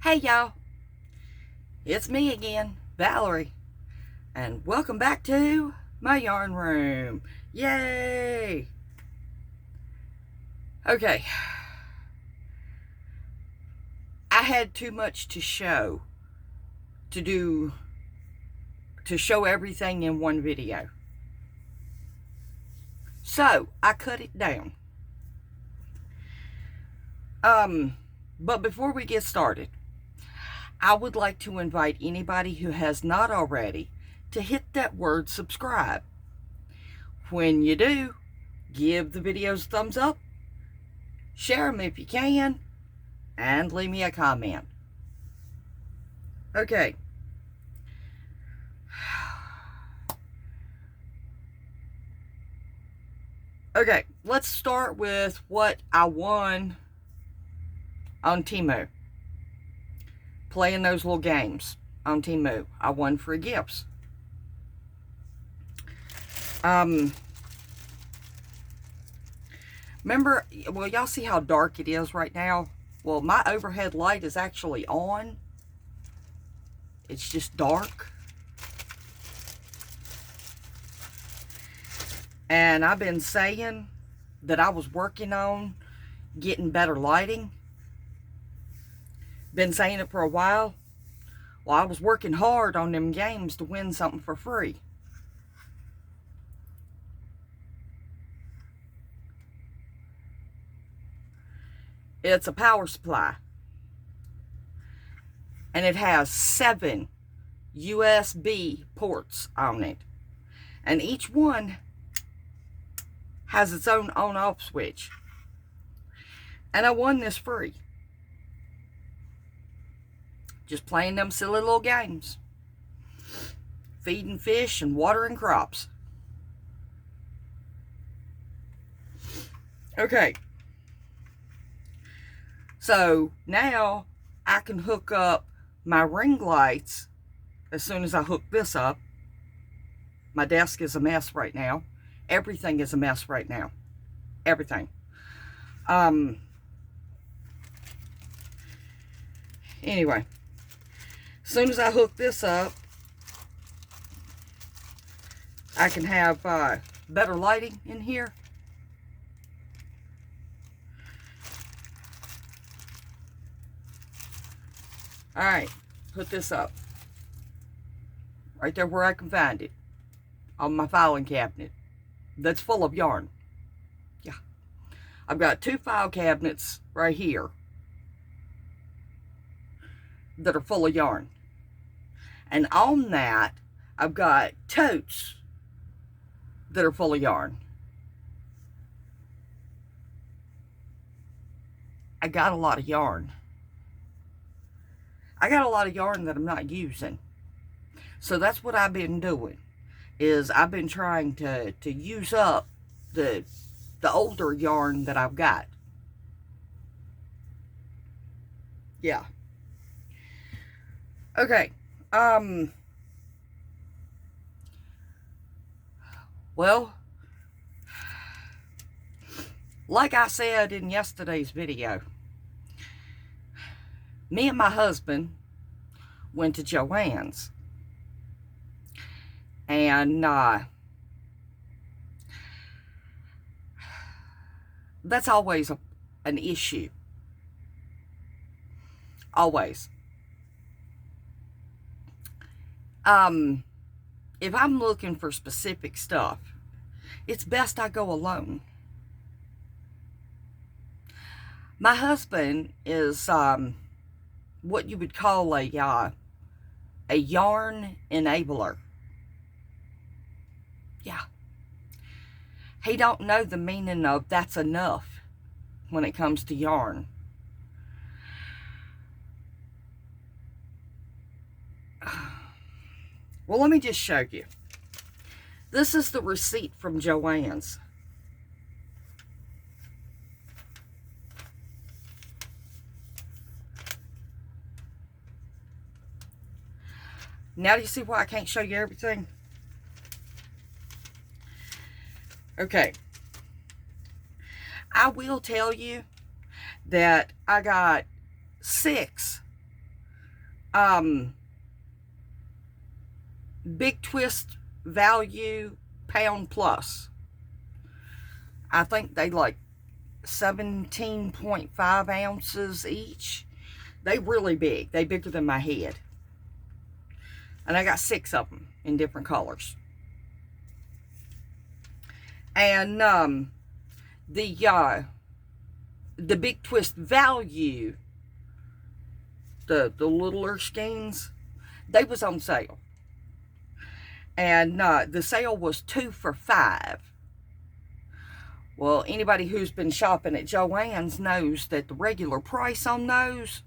Hey y'all, it's me again, Valerie, and welcome back to my yarn room. Yay! Okay, I had too much to show to show everything in one video. So, I cut it down. But before we get started, I would like to invite anybody who has not already to hit that word subscribe. When you do, give the videos a thumbs up, share them if you can, and leave me a comment. Okay. Okay, let's start with what I won on Temu. Playing those little games on Temu. I won free gifts. Remember, well, y'all see how dark it is right now? Well, my overhead light is actually on. It's just dark. And I've been saying that I was working on getting better lighting. Been saying it for a while. Well, I was working hard on them games to win something for free. It's a power supply. And it has 7 USB ports on it. And each one has its own on-off switch. And I won this free. Just playing them silly little games. Feeding fish and watering crops. Okay. So now I can hook up my ring lights as soon as I hook this up. My desk is a mess right now. Everything is a mess right now. Everything. Anyway. As soon as I hook this up, I can have better lighting in here. Alright, put this up. Right there where I can find it. On my filing cabinet. That's full of yarn. Yeah. I've got 2 file cabinets right here that are full of yarn. And on that, I've got totes that are full of yarn. I got a lot of yarn. I got a lot of yarn that I'm not using. So that's what I've been doing. Is I've been trying to use up the older yarn that I've got. Yeah. Okay. Well, like I said in yesterday's video, me and my husband went to Joann's. And that's always an issue. Always. If I'm looking for specific stuff, it's best I go alone. My husband is what you would call a yarn enabler. Yeah. He don't know the meaning of that's enough when it comes to yarn. Well, let me just show you. This is the receipt from Joann's. Now do you see why I can't show you everything? Okay. I will tell you that I got 6 Big Twist Value Pound Plus. I think they like 17.5 ounces each. They really big. They bigger than my head. And I got 6 of them in different colors. And the Big Twist Value, the littler skeins, they was on sale. And the sale was 2 for $5. Well, anybody who's been shopping at Joann's knows that the regular price on those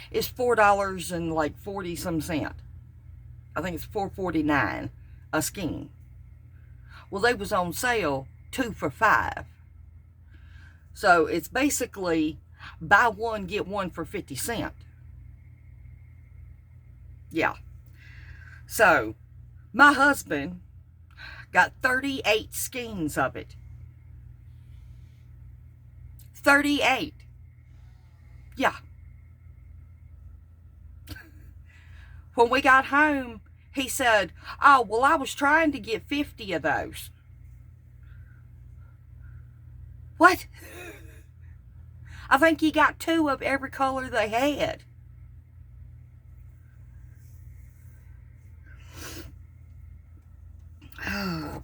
is $4 and like 40 some cent. I think it's $4.49 a skein. Well, they was on sale 2 for $5. So it's basically buy one, get one for 50 cents. Yeah. So my husband got 38 skeins of it. 38. Yeah. When we got home, he said, "Oh, well, I was trying to get 50 of those." What? I think he got 2 of every color they had.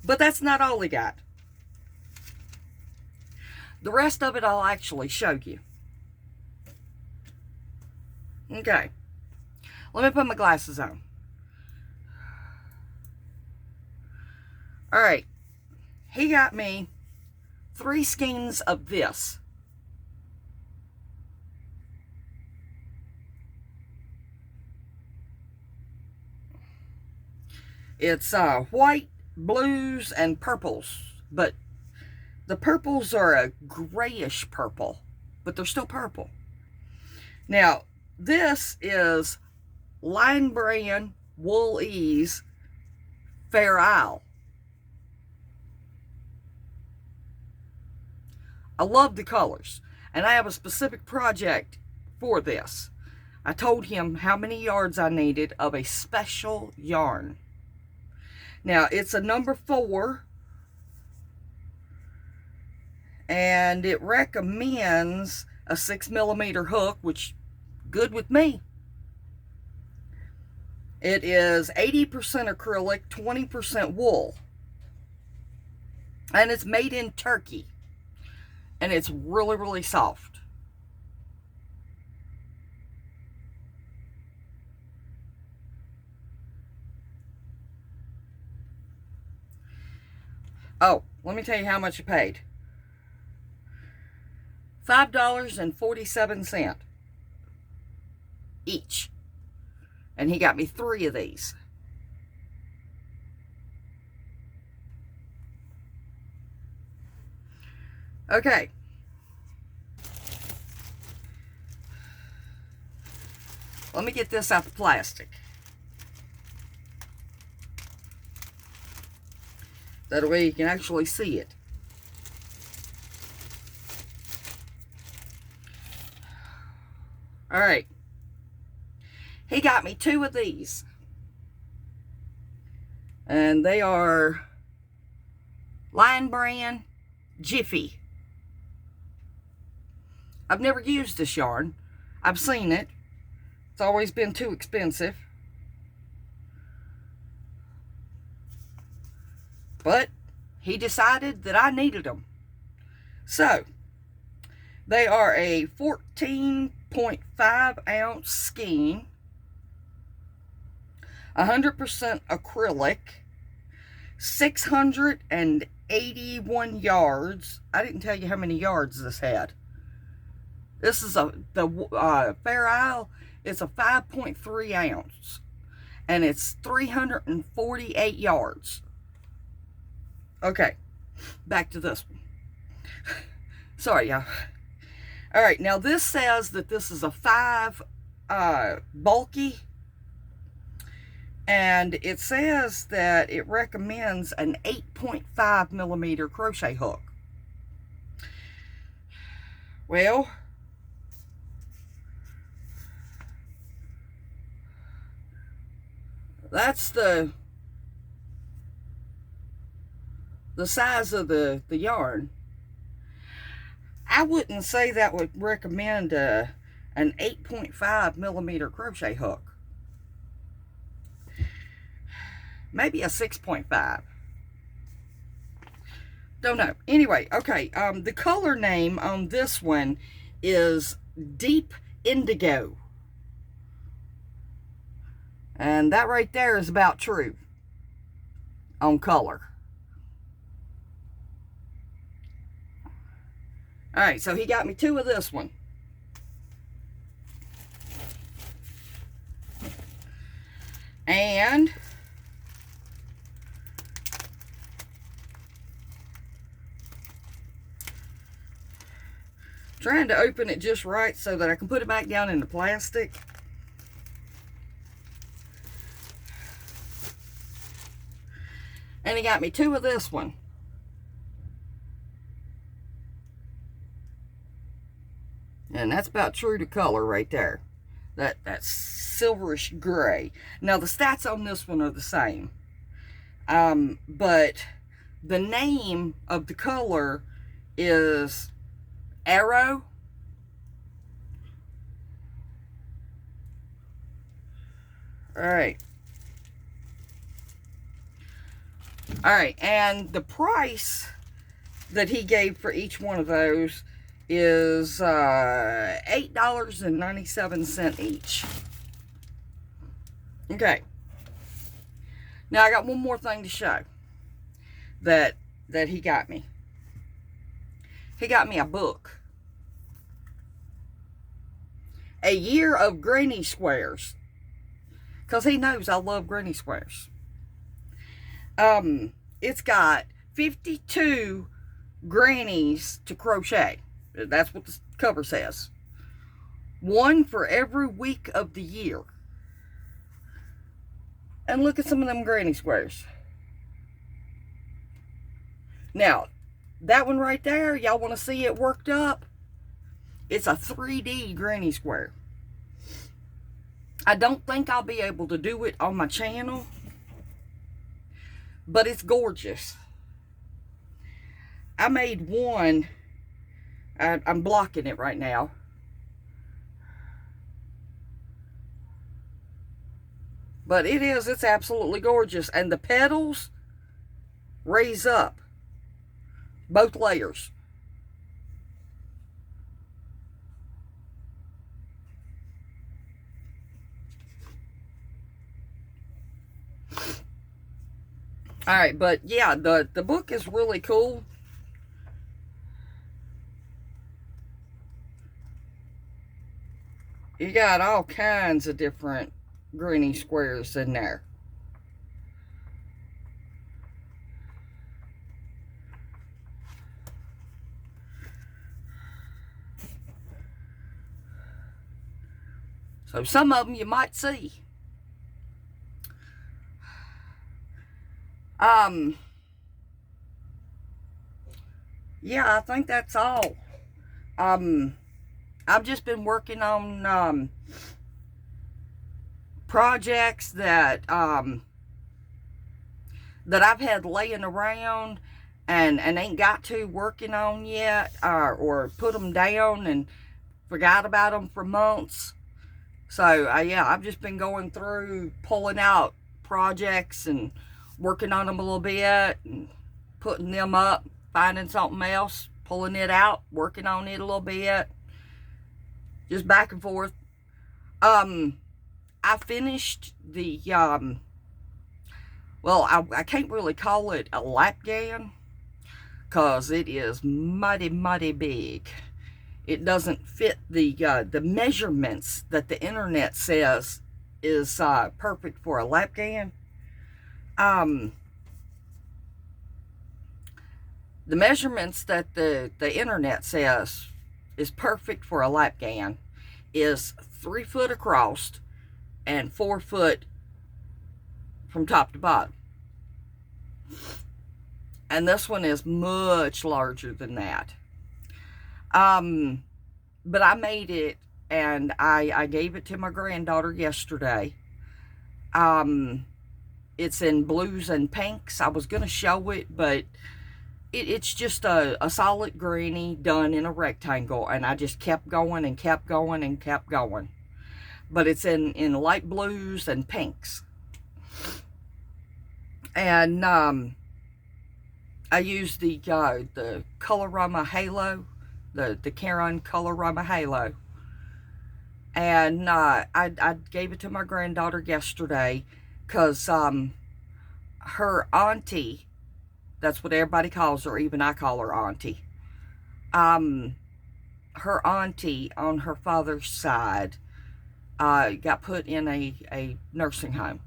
But that's not all he got. The rest of it I'll actually show you. Okay. Let me put my glasses on. Alright. He got me 3 skeins of this. It's white, blues, and purples. But the purples are a grayish purple. But they're still purple. Now, this is Line Brand Wool Ease Fair Isle. I love the colors. And I have a specific project for this. I told him how many yards I needed of a special yarn. Now, it's a number 4. And it recommends a 6mm hook, which good with me. It is 80% acrylic, 20% wool. And it's made in Turkey. And it's really, really soft. Oh, let me tell you how much I paid. $5.47 each. And he got me 3 of these. Okay. Let me get this out the plastic. That way you can actually see it. Alright. He got me 2 of these. And they are Line Brand Jiffy. I've never used this yarn. I've seen it. It's always been too expensive. But he decided that I needed them. So, they are a 14.5 ounce skein. 100% acrylic. 681 yards. I didn't tell you how many yards this had. This is the Fair Isle. It's a 5.3 ounce. And it's 348 yards. Okay. Back to this one. Sorry, y'all. Alright, now this says that this is a 5 bulky. And it says that it recommends an 8.5mm crochet hook. Well, That's the size of the yarn. I wouldn't say that would recommend an 8.5 millimeter crochet hook. Maybe a 6.5. Don't know. Anyway, okay. The color name on this one is Deep Indigo. And that right there is about true on color. Alright, so he got me 2 of this one. And trying to open it just right so that I can put it back down in the plastic. And he got me 2 of this one. And that's about true to color right there. That's silverish gray. Now the stats on this one are the same. But the name of the color is Arrow. Alright. Alright, and the price that he gave for each one of those is $8.97 each. Okay. Now I got one more thing to show that he got me. He got me a book. A Year of Granny Squares. Because he knows I love granny squares. It's got 52 grannies to crochet. That's what the cover says. One for every week of the year. And look at some of them granny squares. Now, that one right there, y'all want to see it worked up? It's a 3D granny square. I don't think I'll be able to do it on my channel, but it's gorgeous. I made one. I'm blocking it right now. But it's absolutely gorgeous. And the petals raise up. Both layers. Alright, but yeah, the book is really cool. You got all kinds of different granny squares in there. So some of them you might see. Yeah, I think that's all. I've just been working on projects that I've had laying around and ain't got to working on yet, or put them down and forgot about them for months. So yeah, I've just been going through pulling out projects and working on them a little bit and putting them up, finding something else, pulling it out, working on it a little bit, just back and forth. I finished the well, I can't really call it a lap gown because it is mighty big. It doesn't fit the measurements that the internet says is perfect for a lap gown. The measurements that the internet says is perfect for a lap gown is 3 foot across and 4 foot from top to bottom. And this one is much larger than that. But I made it, and I gave it to my granddaughter yesterday. It's in blues and pinks. I was going to show it, but it's just a solid granny done in a rectangle, and I just kept going and kept going and kept going. But it's in light blues and pinks. And I used the Colorama Halo, the Karen Colorama Halo. And I gave it to my granddaughter yesterday because her auntie, that's what everybody calls her, even I call her auntie. Her auntie on her father's side got put in a nursing home.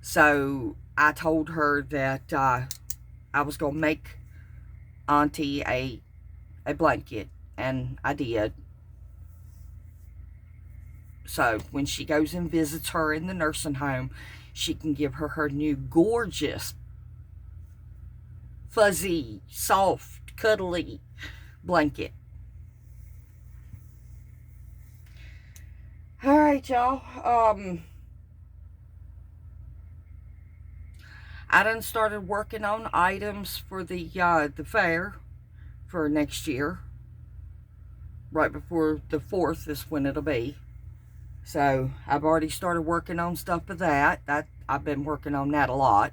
So I told her that I was going to make auntie a blanket, and I did. So when she goes and visits her in the nursing home, she can give her new gorgeous, fuzzy, soft, cuddly blanket. All right, y'all. I done started working on items for the fair for next year. Right before the 4th is when it'll be. So I've already started working on stuff for that. I've been working on that a lot.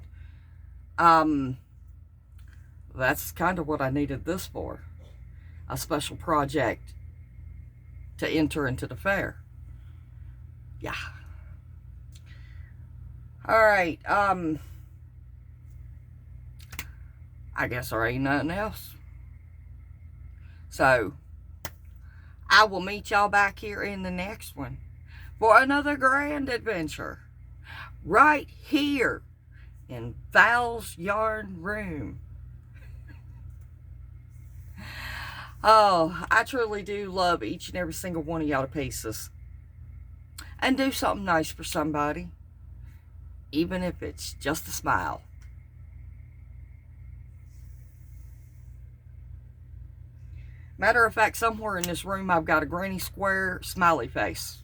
That's kind of what I needed this for. A special project to enter into the fair. Yeah. Alright, I guess there ain't nothing else. So, I will meet y'all back here in the next one for another grand adventure. Right here in Val's Yarn Room. Oh, I truly do love each and every single one of y'all to pieces. And do something nice for somebody, even if it's just a smile. Matter of fact, somewhere in this room I've got a granny square smiley face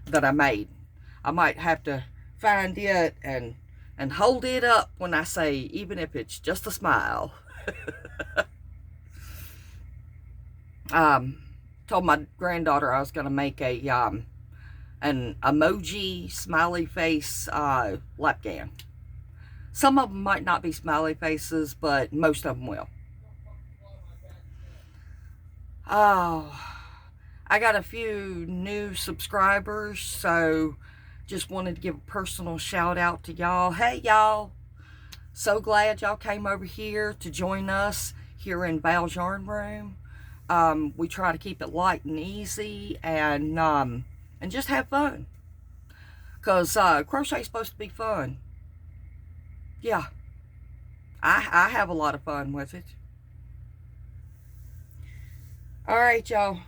that I made. I might have to find it and hold it up when I say, even if it's just a smile. Told my granddaughter I was going to make an emoji smiley face lapgan. Some of them might not be smiley faces, but most of them will. Oh, I got a few new subscribers, so just wanted to give a personal shout out to y'all. Hey, y'all. So glad y'all came over here to join us here in Val's Yarn Room. We try to keep it light and easy and just have fun. Because crochet's supposed to be fun. Yeah. I have a lot of fun with it. Alright, y'all.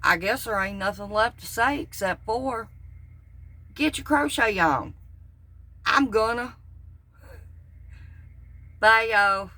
I guess there ain't nothing left to say except for get your crochet on. I'm gonna. Bye, y'all.